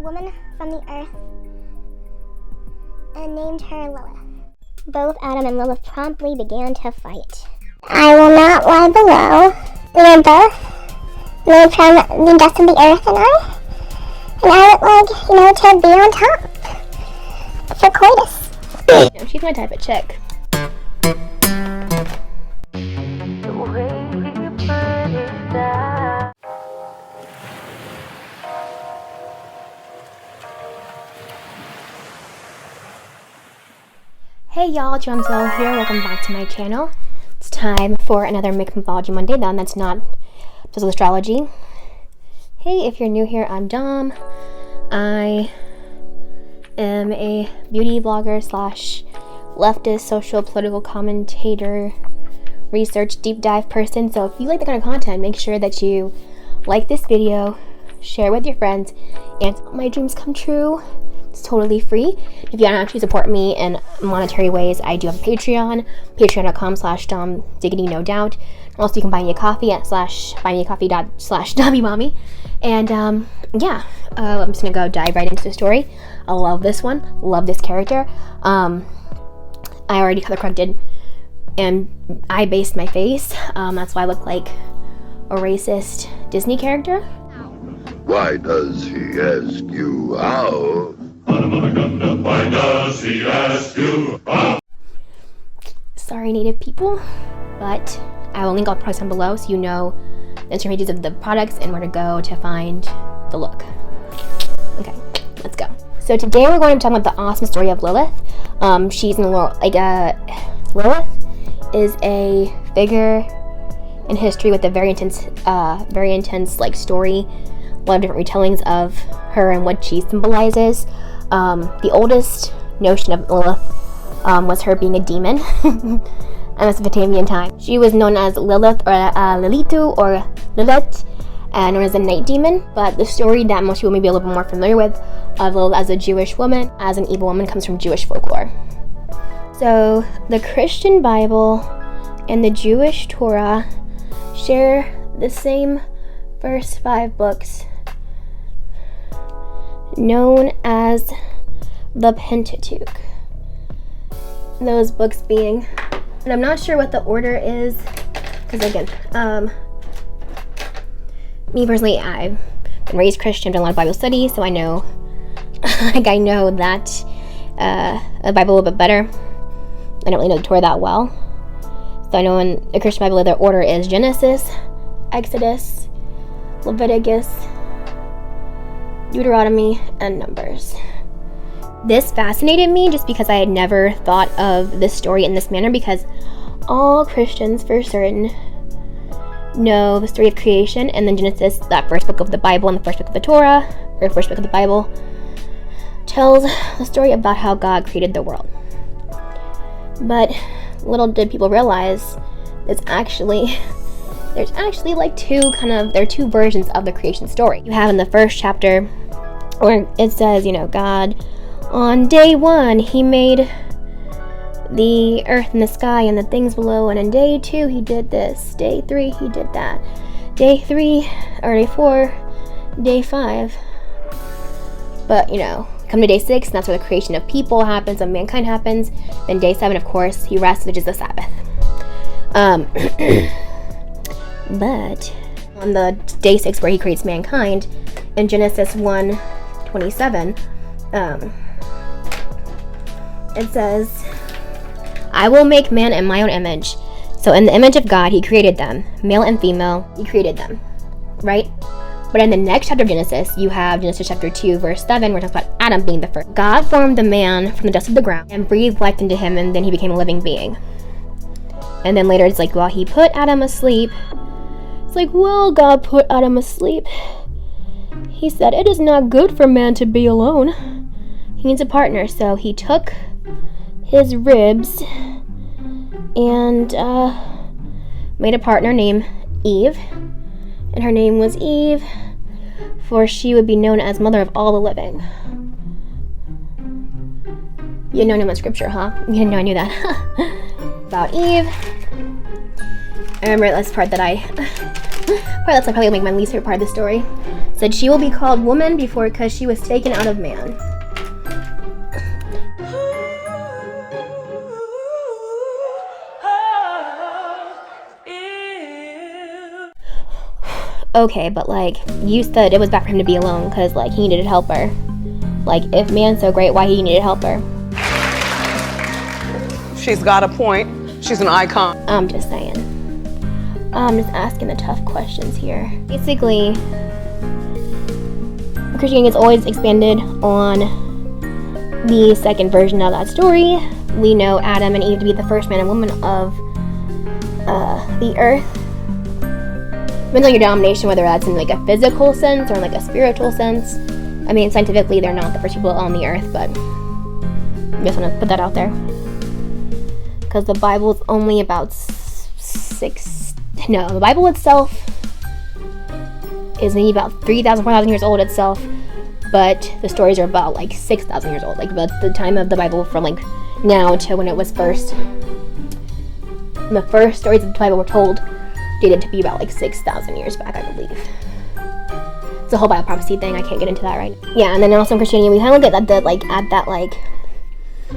woman from the earth and named her Lilith. Both Adam and Lilith promptly began to fight. I will not lie below. We are both made from the dust of the earth, and I would like, to be on top for coitus. No, she's my type of chick. Hey y'all, Cielo here. Welcome back to my channel. It's time for another Makeup Mythology Monday. That's not just astrology. Hey, if you're new here, I'm Dom. I am a beauty vlogger slash leftist social political commentator research deep dive person. So if you like that kind of content, make sure that you like this video, share with your friends, and help my dreams come true. It's totally free. If you want to actually support me in monetary ways, I do have a Patreon, patreon.com/DomDiggity, no doubt. Also, you can buy me a coffee at buymeacoffee.com/WMommy. And yeah, I'm just gonna go dive right into the story. I love this one, love this character. I already color corrected and I based my face. That's why I look like a racist Disney character. Why does he ask you out? Why does he ask you out? Sorry, Native people, but I will link all the products down below so you know the intermediates of the products and where to go to find the look. Okay, let's go. So today we're going to talk about the awesome story of Lilith. She's in Lilith is a figure in history with a very intense like story. A lot of different retellings of her and what she symbolizes. The oldest notion of Lilith was her being a demon in Mesopotamian time. She was known as Lilith or Lilitu or Lilith, known as a night demon. But the story that most people may be a little bit more familiar with of Lilith as a Jewish woman, as an evil woman, comes from Jewish folklore. So the Christian Bible and the Jewish Torah share the same first 5 books, known as the Pentateuch. Those books being, and I'm not sure what the order is, because again, me personally, I've been raised Christian, done a lot of Bible study, so I know, I know that the Bible a little bit better. I don't really know the Torah that well, so I know in the Christian Bible the order is Genesis, Exodus, Leviticus, Deuteronomy, and Numbers. This fascinated me just because I had never thought of this story in this manner, because all Christians for certain know the story of creation, and then Genesis, that first book of the Bible and the first book of the Torah, or first book of the Bible, tells the story about how God created the world. But little did people realize there's actually like there are two versions of the creation story. You have in the first chapter where it says, God, on day 1, he made the earth and the sky and the things below, and on day 2, he did this. Day 3, he did that. Day 3, or day 4, day 5. But, come to day 6, and that's where the creation of people happens, of mankind happens. Then day 7, of course, he rests, which is the Sabbath. But on the day 6 where he creates mankind, in Genesis 1:27, it says, I will make man in my own image. So in the image of God, he created them. Male and female, he created them. Right? But in the next chapter of Genesis, you have Genesis chapter 2, verse 7, where it talks about Adam being the first. God formed the man from the dust of the ground and breathed life into him, and then he became a living being. And then later it's like, well, he put Adam asleep. It's like, well, God put Adam asleep. He said, it is not good for man to be alone. He needs a partner. So he took his ribs and made a partner named Eve. And her name was Eve, for she would be known as mother of all the living. You didn't know any of scripture, huh? You didn't know I knew that. About Eve. I remember that's the part that that's probably make my least favorite part of the story. It said she will be called woman because she was taken out of man. Okay, but like, you said it was bad for him to be alone because like he needed a helper. Like, if man's so great, why he needed a helper? She's got a point. She's an icon. I'm just saying. I'm just asking the tough questions here. Basically, Christianity is always expanded on the second version of that story. We know Adam and Eve to be the first man and woman of the earth. Depends on your denomination, whether that's in like a physical sense or in like a spiritual sense. I mean, scientifically, they're not the first people on the earth, but I just want to put that out there. Because the Bible is only about the Bible itself is maybe about 3,000, 4,000 years old itself, but the stories are about like 6,000 years old. Like the time of the Bible from like now to when it was first. And the first stories of the Bible were told dated to be about like 6,000 years back, I believe. It's a whole Bible prophecy thing. I can't get into that right now. Yeah, and then also in Christianity, we kind of look at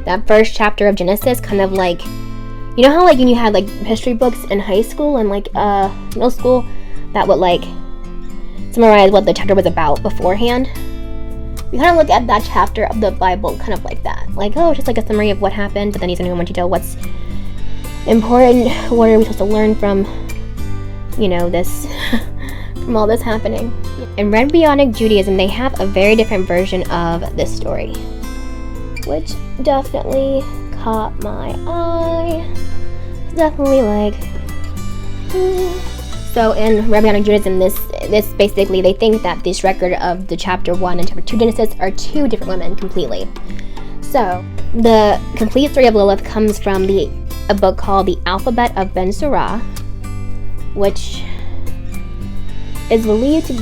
that first chapter of Genesis, kind of like, you know how like when you had like history books in high school and like middle school that would like summarize what the chapter was about beforehand? We kind of look at that chapter of the Bible kind of like that. Like, oh, it's just like a summary of what happened, but then he's going to go into detail what's important, what are we supposed to learn from, you know, this, from all this happening. In Rabbinic Judaism, they have a very different version of this story, which definitely caught my eye. It's definitely like, So in Rabbinic Judaism, this basically, they think that this record of the chapter 1 and chapter 2 Genesis are two different women completely. So the complete story of Lilith comes from a book called The Alphabet of Ben Sura, which is believed to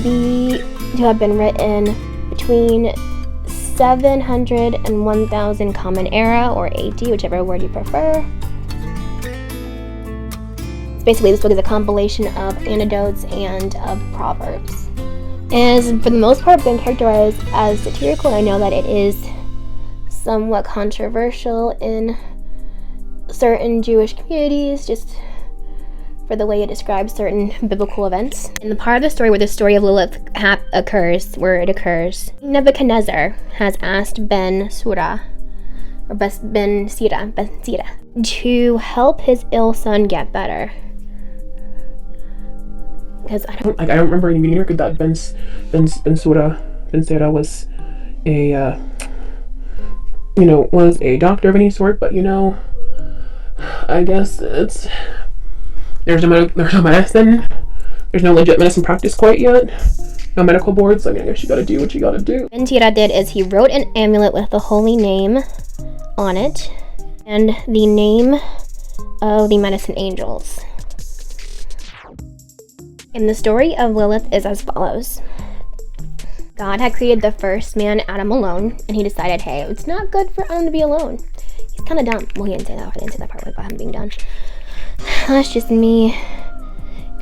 have been written between 700 and 1000 Common Era, or AD, whichever word you prefer. Basically, this book is a compilation of anecdotes and of proverbs. It has, for the most part, been characterized as satirical, and I know that it is somewhat controversial in certain Jewish communities, just for the way it describes certain biblical events. In the part of the story where the story of Lilith occurs, Nebuchadnezzar has asked Ben Sira to help his ill son get better. Because I don't remember any meeting record that Ben Sira was a was a doctor of any sort, but I guess there's no medicine. There's no legit medicine practice quite yet. No medical boards, so I guess you gotta do what you gotta do. Ben Sira did is he wrote an amulet with the holy name on it and the name of the medicine angels. And the story of Lilith is as follows. God had created the first man, Adam, alone, and he decided, hey, it's not good for Adam to be alone. He's kind of dumb. Well, he didn't say that. I didn't say that part about him being dumb. That's just me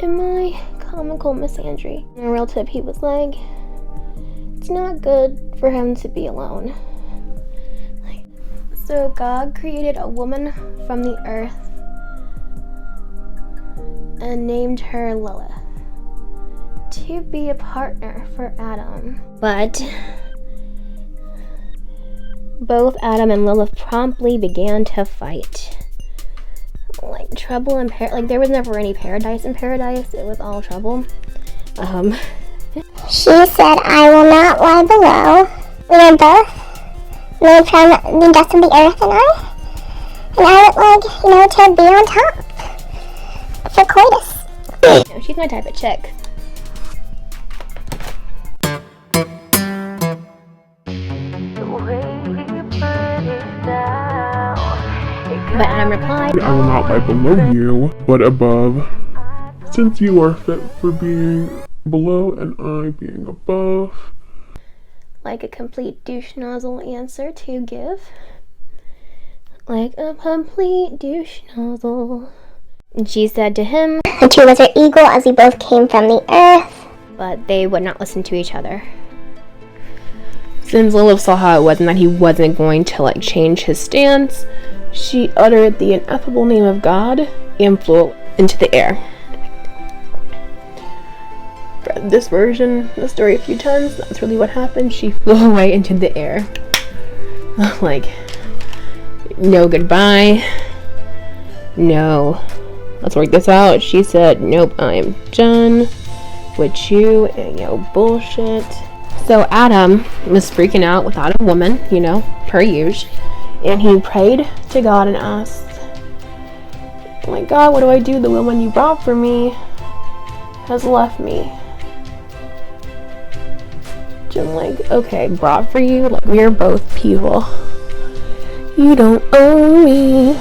and my comical misandry. In a real tip, he was like, it's not good for him to be alone. So God created a woman from the earth and named her Lilith to be a partner for Adam. But both Adam and Lilith promptly began to fight. Like trouble in like there was never any paradise in paradise. It was all trouble. She said, I will not lie below. We are both made from the dust of the earth, and I would like, to be on top for coitus. She's my type of chick. But Adam replied, I will not lie below you, but above. Since you are fit for being below and I being above. like a complete douche nozzle answer to give. Like a complete douche nozzle. And she said to him, The two was her equal as we both came from the earth. but they would not listen to each other. Since Lilith saw how it was and that he wasn't going to like change his stance, she uttered the ineffable name of God and flew into the air. Read this version of the story a few times. That's really what happened. She flew away into the air. Like, no goodbye. No, let's work this out. She said, nope, I'm done with you and your bullshit. So Adam was freaking out without a woman, you know, per usual. And he prayed to God and asked, oh my God, what do I do? The woman you brought for me has left me. I'm like, okay, brought for you? Like, we're both people. You don't own me.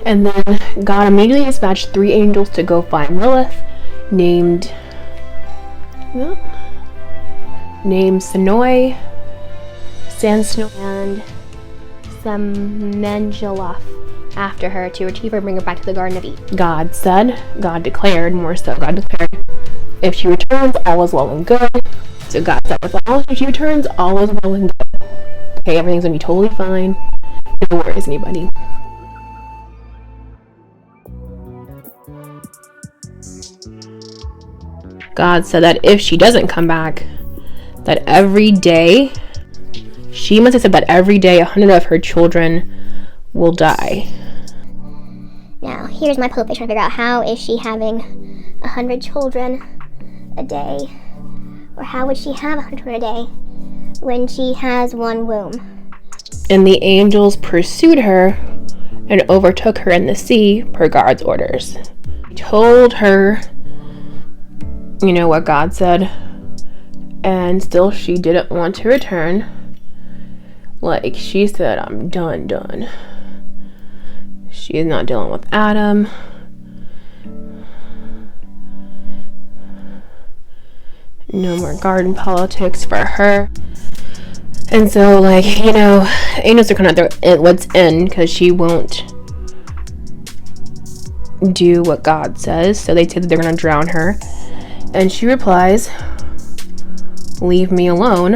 And then God immediately dispatched 3 angels to go find Lilith, named Senoi, Sansno, and Semengeloth after her to retrieve her and bring her back to the Garden of Eden. God declared, if she returns, all is well and good. So God said, with all, if she returns, all is well and good. Okay, everything's gonna be totally fine. No worries, anybody. God said that if she doesn't come back, that every day, she must have said that every day 100 of her children will die. Now, here's my Pope trying to figure out how is she having 100 children a day? Or how would she have 100 children a day when she has one womb? And the angels pursued her and overtook her in the sea per God's orders. He told her, you know, what God said, and still she didn't want to return. Like, she said, I'm done. She is not dealing with Adam. No more garden politics for her. And so, like, you know, angels are kind of what's in, because she won't do what God says. So they say that they're going to drown her. And she replies, leave me alone.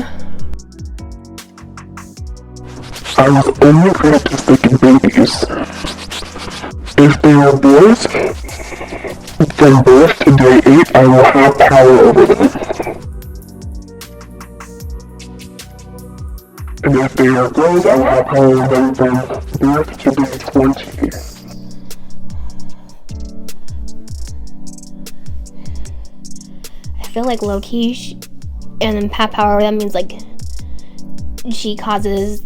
I was only practicing babies. If they are boys, from birth to day 8, I will have power over them. And if they are girls, I will have power over them from birth to day 20. I feel like low-key, and then have power over them means, like, she causes...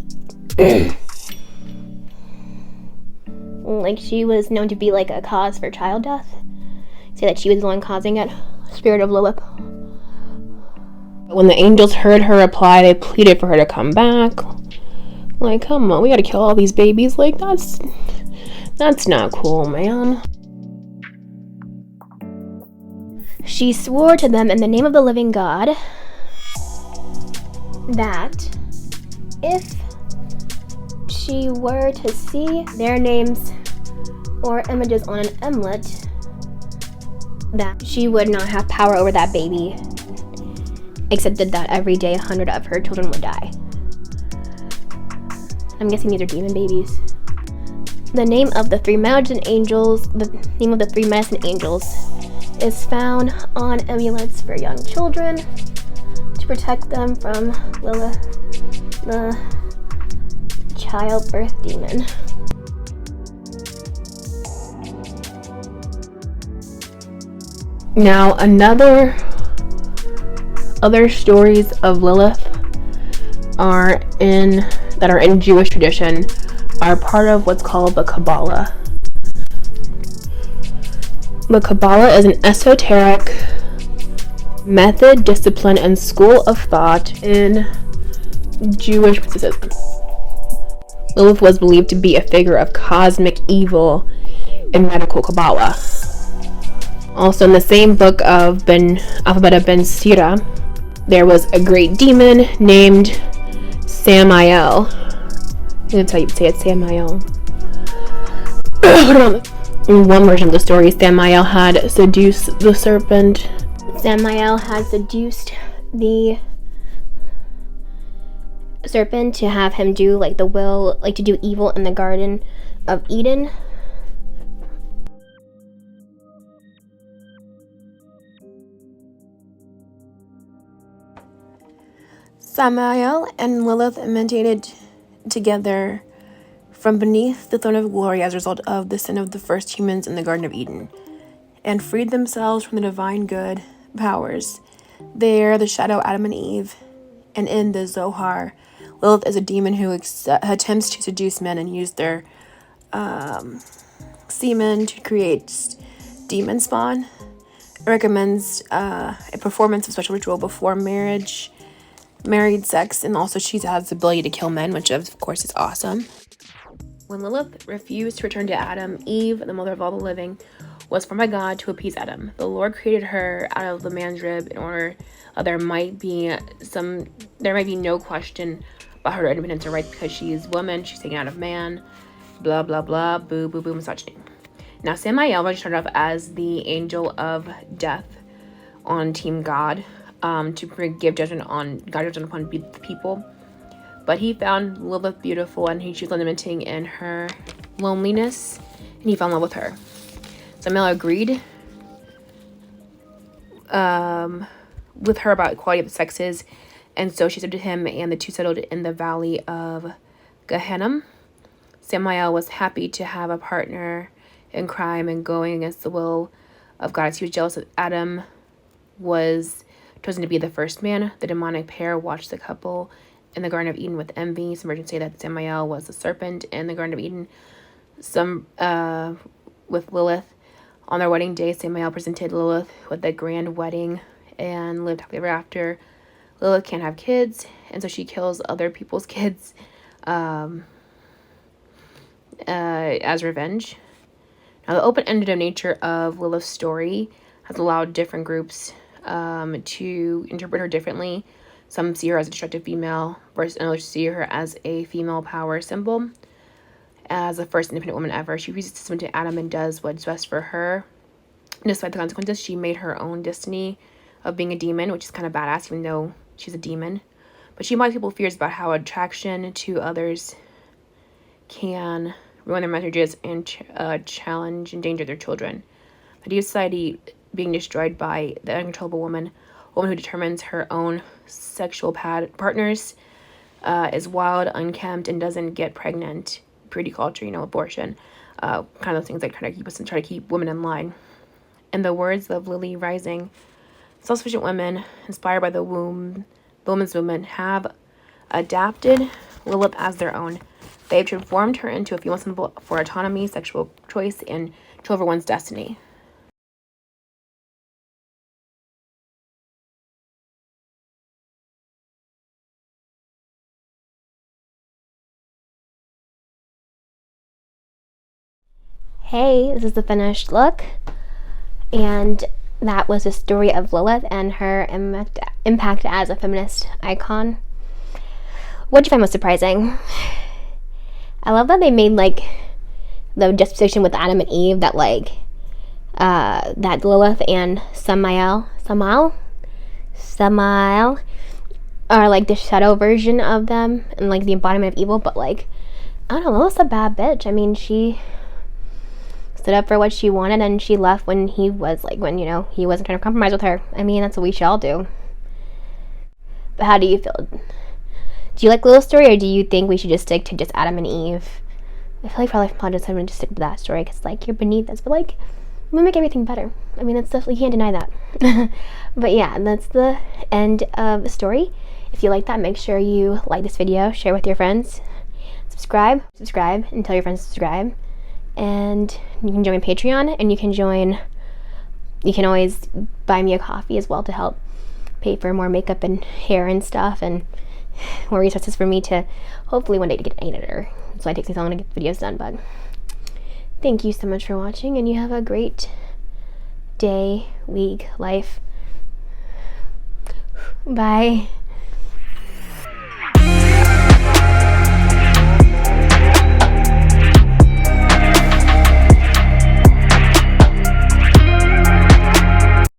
like, she was known to be, like, a cause for child death. Say that she was the one causing it. Spirit of Lilith. When the angels heard her reply, they pleaded for her to come back. Like, come on, we gotta kill all these babies. Like, that's not cool, man. She swore to them in the name of the living God that if she were to see their names or images on an emlet, that she would not have power over that baby, except that every day 100 of her children would die. I'm guessing these are demon babies. The name of the 3 medicine angels, is found on amulets for young children to protect them from Lilith, the childbirth demon. Now, other stories of Lilith that are in Jewish tradition are part of what's called the Kabbalah. The Kabbalah is an esoteric method, discipline, and school of thought in Jewish mysticism. Lilith was believed to be a figure of cosmic evil in medical Kabbalah. Also, in the same book of Alphabet of Ben Sira, there was a great demon named Samael. That's how you say it, Samael. In one version of the story, Samael had seduced the serpent Samael has seduced the serpent to have him do like the will, like to do evil in the Garden of Eden. Samael and Lilith emanated together from beneath the throne of glory as a result of the sin of the first humans in the Garden of Eden, and freed themselves from the divine good powers. They are the shadow Adam and Eve, and in the Zohar, Lilith is a demon who attempts to seduce men and use their semen to create demon spawn. It recommends a performance of special ritual before married sex, and also she has the ability to kill men, which of course is awesome. When Lilith refused to return to Adam, Eve, the mother of all the living, was formed by God to appease Adam. The Lord created her out of the man's rib in order there might be no question about her independence or rights, because she is woman, she's taken out of man, blah blah blah, boo boo boo, misogyny. Now Samael started off as the angel of death on Team God, to give judgment upon the people. But he found Lilith beautiful, and she was lamenting in her loneliness, and he fell in love with her. Samael agreed with her about equality of the sexes, and so she said to him, and the two settled in the valley of Gehenna. Samael was happy to have a partner in crime and going against the will of God. He was jealous that Adam was chosen to be the first man. The demonic pair watched the couple in the Garden of Eden with envy. Some versions say that Samael was the serpent in the Garden of Eden. Some with Lilith. On their wedding day, Samael presented Lilith with a grand wedding and lived happily ever after. Lilith can't have kids, and so she kills other people's kids as revenge. Now, the open-ended nature of Lilith's story has allowed different groups to interpret her differently. Some see her as a destructive female, versus others see her as a female power symbol. As the first independent woman ever, she refuses to submit to Adam and does what's best for her. Despite the consequences, she made her own destiny of being a demon, which is kind of badass, even though she's a demon. But she embodies people's fears about how attraction to others can ruin their marriages and challenge and endanger their children. The deep society being destroyed by the uncontrollable woman, a woman who determines her own sexual partners, is wild, unkempt, and doesn't get pregnant. Pretty culture, abortion, kind of those things that kind of try to keep women in line. In the words of Lily Rising, self-sufficient women inspired by the women's movement have adapted Lilith as their own. They've transformed her into a female symbol for autonomy, sexual choice, and control over one's destiny. Hey, this is the finished look, and that was the story of Lilith and her impact as a feminist icon. What did you find most surprising? I love that they made like the juxtaposition with Adam and Eve, that like that Lilith and Samael are like the shadow version of them and like the embodiment of evil. But like, I don't know, Lilith's a bad bitch. I mean, she stood up for what she wanted, and she left when he wasn't trying to compromise with her. I mean, that's what we should all do. But how do you feel? Do you like Lilith's story, or do you think we should just stick to just Adam and Eve? I feel like probably just having to stick to that story, because like, you're beneath us, but like, we make everything better. I mean, that's definitely, you can't deny that. But yeah, that's the end of the story. If you like that, make sure you like this video, share with your friends, subscribe, and tell your friends to subscribe. And you can join Patreon, and you can always buy me a coffee as well to help pay for more makeup and hair and stuff, and more resources for me to hopefully one day to get an editor, so it takes me so long to get videos done. But thank you so much for watching, and you have a great day, week, life. Bye.